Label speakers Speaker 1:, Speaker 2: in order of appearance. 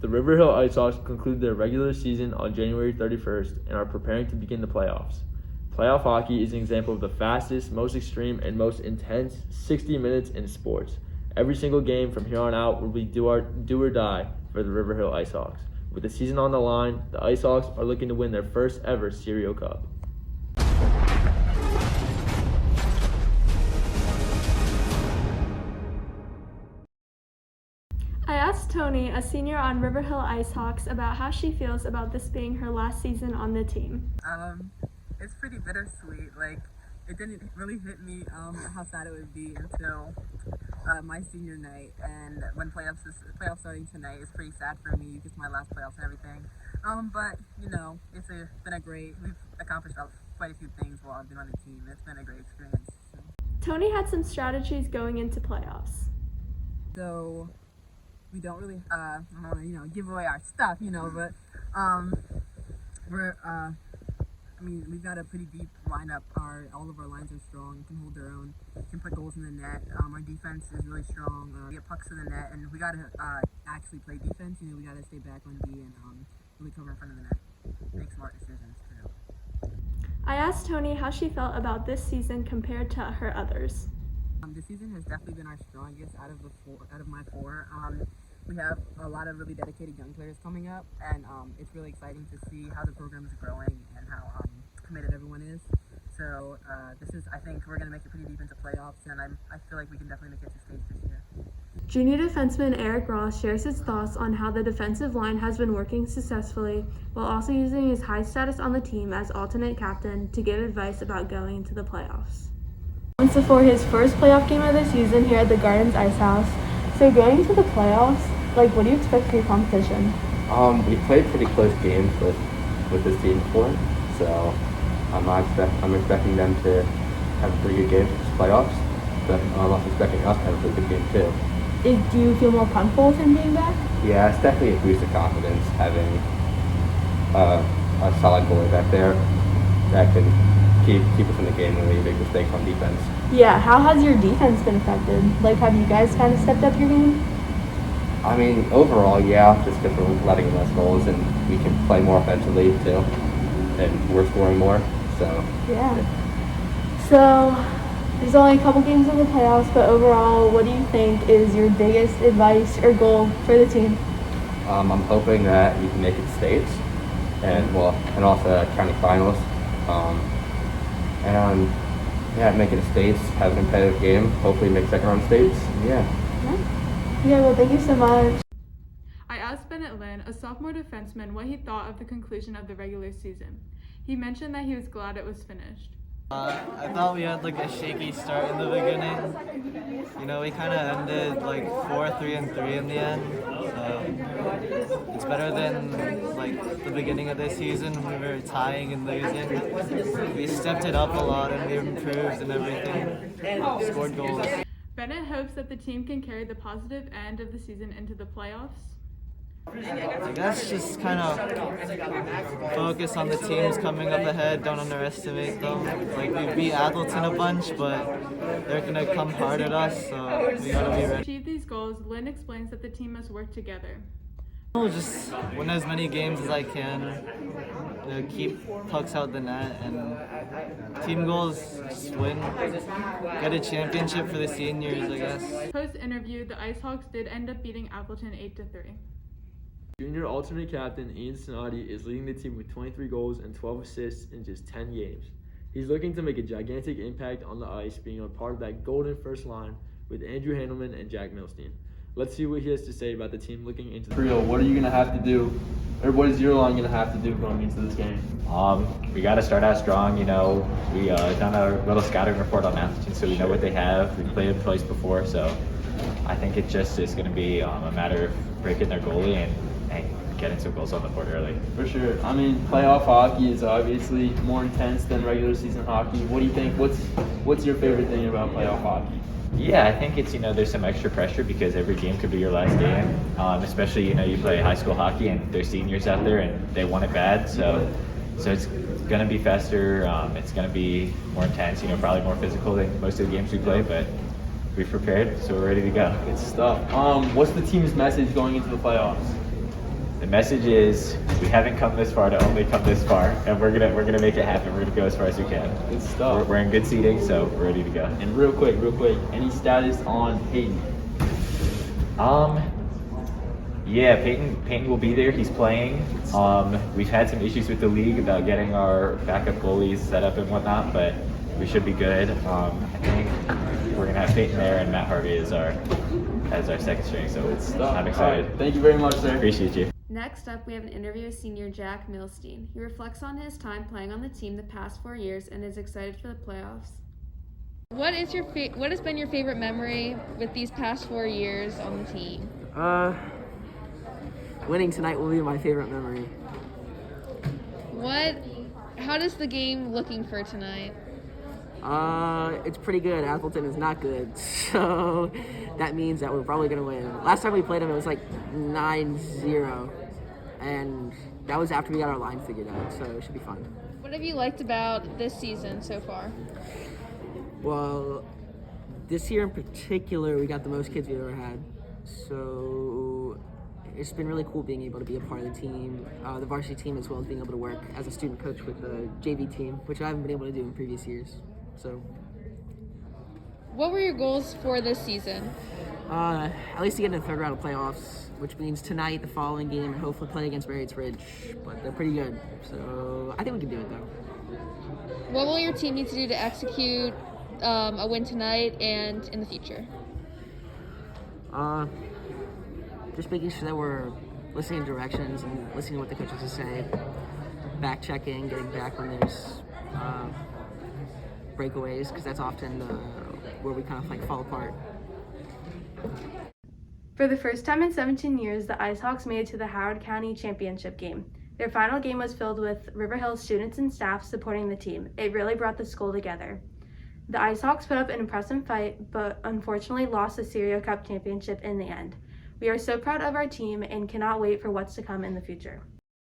Speaker 1: The River Hill Ice Hawks concluded their regular season on January 31st and are preparing to begin the playoffs. Playoff hockey is an example of the fastest, most extreme, and most intense 60 minutes in sports. Every single game from here on out will be do or die for the River Hill Ice Hawks. With the season on the line, the Ice Hawks are looking to win their first ever Cereal Cup.
Speaker 2: I asked Toni, a senior on River Hill Ice Hawks, about how she feels about this being her last season on the team.
Speaker 3: It's pretty bittersweet. Like, it didn't really hit me how sad it would be until my senior night, and when playoffs starting tonight is pretty sad for me because my last playoffs and everything. But you know, we've accomplished quite a few things while I've been on the team. It's been a great experience. So.
Speaker 2: Toni had some strategies going into playoffs.
Speaker 3: So we don't really, give away our stuff, but we've got a pretty deep lineup. All of our lines are strong, can hold their own, can put goals in the net. Our defense is really strong. We get pucks to the net, and we got to actually play defense. We got to stay back on D and really cover in front of the net. Make smart decisions, too.
Speaker 2: I asked Toni how she felt about this season compared to her others.
Speaker 3: This season has definitely been our strongest out of my four. We have a lot of really dedicated young players coming up, and it's really exciting to see how the program is growing and how committed everyone is. So I think we're going to make it pretty deep into playoffs, and I feel like we can definitely make it to stage this year.
Speaker 2: Junior defenseman Eric Ross shares his thoughts on how the defensive line has been working successfully, while also using his high status on the team as alternate captain to give advice about going into the playoffs. Once for his first playoff game of the season here at the Gardens Ice House. So going into the playoffs, what do you expect for your competition?
Speaker 4: We played pretty close games with this team before, so I'm expecting them to have a pretty good game for this playoffs, but I'm also expecting us to have a pretty good game too.
Speaker 2: Do you feel more comfortable with him being back?
Speaker 4: Yeah, it's definitely a boost of confidence having a solid goalie back there that can keep us in the game when we make mistakes on defense.
Speaker 2: Yeah, how has your defense been affected? Have you guys kind of stepped up your game?
Speaker 4: I mean, overall, yeah, just because we're letting less goals and we can play more offensively too, and we're scoring more, so.
Speaker 2: Yeah. So, there's only a couple games in the playoffs, but overall, what do you think is your biggest advice or goal for the team?
Speaker 4: I'm hoping that we can make it to states, and also county finals, and make it to states, have a competitive game, hopefully make second round states.
Speaker 2: Yeah, well, thank you so much.
Speaker 5: I asked Bennett Lynn, a sophomore defenseman, what he thought of the conclusion of the regular season. He mentioned that he was glad it was finished.
Speaker 6: I thought we had a shaky start in the beginning. We kind of ended 4-3-3 in the end. So it's better than the beginning of the season when we were tying and losing. We stepped it up a lot and we improved and everything. Scored goals.
Speaker 5: Bennett hopes that the team can carry the positive end of the season into the playoffs.
Speaker 6: I guess just kind of focus on the teams coming up ahead. Don't underestimate them. We beat Appleton a bunch, but they're going to come hard at us, so we got to be ready.
Speaker 5: To achieve these goals, Lynn explains that the team must work together.
Speaker 6: I'll just win as many games as I can. Keep pucks out the net, and team goals, just win. Get a championship for the seniors, I guess.
Speaker 5: Post-interview, the Ice Hawks did end up beating Appleton 8-3.
Speaker 1: Junior alternate captain Ian Sinati is leading the team with 23 goals and 12 assists in just 10 games. He's looking to make a gigantic impact on the ice, being a part of that golden first line with Andrew Handelman and Jack Milstein. Let's see what he has to say about the team looking into the real. What are you going to have to do, or what is your line going to have to do going into this game?
Speaker 7: We got to start out strong. We done a little scouting report on Appleton, so we know what they have. We played them twice before, so I think it just is going to be a matter of breaking their goalie and getting some goals on the board early.
Speaker 1: For sure. I mean, playoff hockey is obviously more intense than regular season hockey. What do you think? What's your favorite thing about playoff hockey?
Speaker 7: Yeah, I think it's, there's some extra pressure because every game could be your last game. Especially, you play high school hockey and there's seniors out there and they want it bad. So it's going to be faster. It's going to be more intense, probably more physical than most of the games we play, but we've prepared, so we're ready to go.
Speaker 1: Good stuff. What's the team's message going into the playoffs?
Speaker 7: message is we haven't come this far to only come this far, and we're gonna make it happen. We're gonna go as far as we can.
Speaker 1: Good stuff.
Speaker 7: We're in good seating, so we're ready to go.
Speaker 1: And real quick, any status on Peyton?
Speaker 7: Yeah, Peyton will be there. He's playing. We've had some issues with the league about getting our backup goalies set up and whatnot, but we should be good. I think we're gonna have Peyton there and Matt Harvey as our second string. So I'm excited.
Speaker 1: Right. Thank you very much, sir.
Speaker 7: Appreciate you.
Speaker 8: Next up, we have an interview with senior Jack Milstein. He reflects on his time playing on the team the past 4 years and is excited for the playoffs. What has been your favorite memory with these past 4 years on the team?
Speaker 9: Winning tonight will be my favorite memory.
Speaker 8: How does the game looking for tonight?
Speaker 9: It's pretty good. Appleton is not good, so that means that we're probably gonna win. Last time we played them, it was like 9-0, and that was after we got our line figured out, so it should be fun.
Speaker 8: What have you liked about this season so far?
Speaker 9: Well, this year in particular, we got the most kids we've ever had, so it's been really cool being able to be a part of the team, the varsity team, as well as being able to work as a student coach with the JV team, which I haven't been able to do in previous years. So,
Speaker 8: what were your goals for this season?
Speaker 9: at least to get in the third round of playoffs, which means tonight, the following game, and hopefully play against Marriotts Ridge. But they're pretty good, so I think we can do it though.
Speaker 8: What will your team need to do to execute a win tonight and in the future?
Speaker 9: Just making sure that we're listening to directions and listening to what the coaches say, back checking, getting back when there's breakaways, because that's often where we kind of like fall apart.
Speaker 2: For the first time in 17 years, the IceHawks made it to the Howard County Championship game. Their final game was filled with River Hills students and staff supporting the team. It really brought the school together. The IceHawks put up an impressive fight, but unfortunately lost the Cereal Cup championship in the end. We are so proud of our team and cannot wait for what's to come in the future.